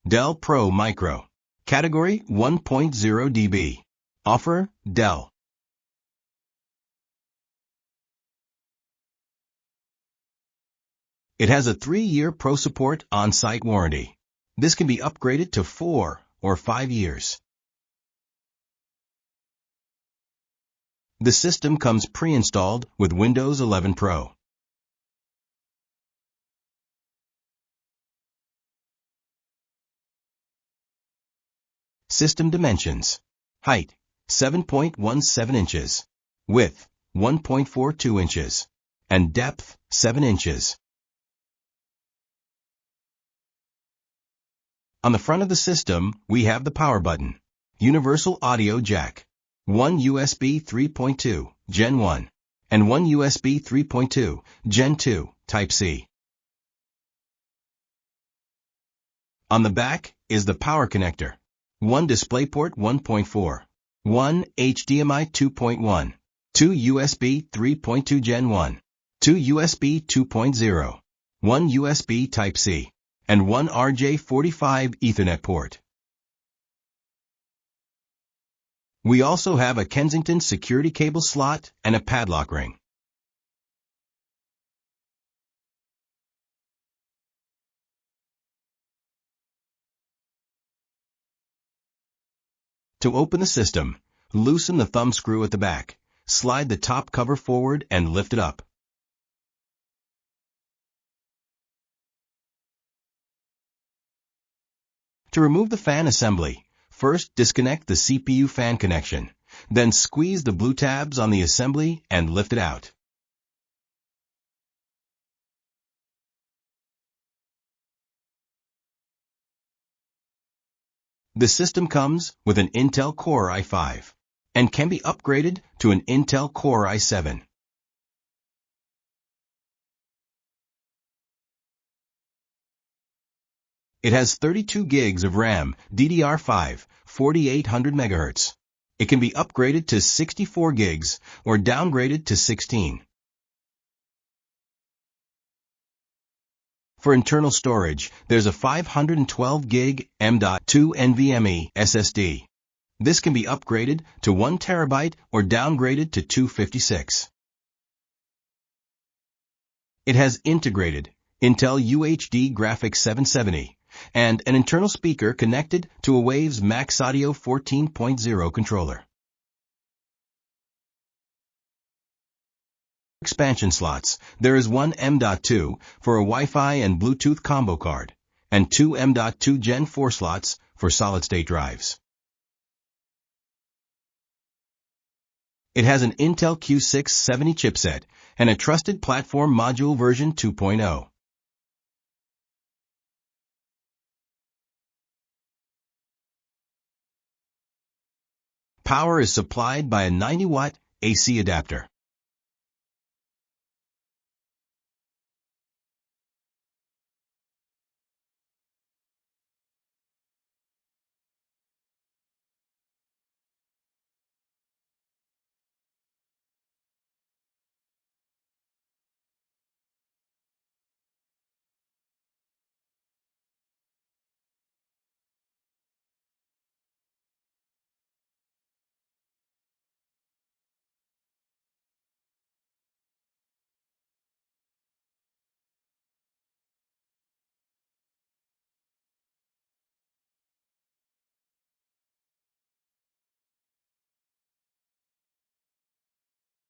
Dell Pro Micro. Category 1.0 dB. Offer, Dell. It has a 3-year Pro Support on-site warranty. This can be upgraded to 4 or 5 years. The system comes pre-installed with Windows 11 Pro. System dimensions. Height, 7.17 inches. Width, 1.42 inches. And depth, 7 inches. On the front of the system, we have the power button, universal audio jack, one USB 3.2, Gen 1, and one USB 3.2, Gen 2, Type-C. On the back is the power connector, one DisplayPort 1.4, one HDMI 2.1, two USB 3.2 Gen 1, two USB 2.0, one USB Type-C, and one RJ45 Ethernet port. We also have a Kensington security cable slot and a padlock ring. To open the system, loosen the thumb screw at the back, slide the top cover forward and lift it up. To remove the fan assembly, first disconnect the CPU fan connection, then squeeze the blue tabs on the assembly and lift it out. The system comes with an Intel Core i5 and can be upgraded to an Intel Core i7. It has 32 gigs of RAM, DDR5, 4800 MHz. It can be upgraded to 64 gigs or downgraded to 16. For internal storage, there's a 512 gig M.2 NVMe SSD. This can be upgraded to 1 TB or downgraded to 256. It has integrated Intel UHD Graphics 770 and an internal speaker connected to a Waves Max Audio 14.0 controller. Expansion slots. There is one M.2 for a Wi-Fi and Bluetooth combo card, and two M.2 Gen 4 slots for solid-state drives. It has an Intel Q670 chipset and a Trusted Platform Module version 2.0. Power is supplied by a 90-watt AC adapter.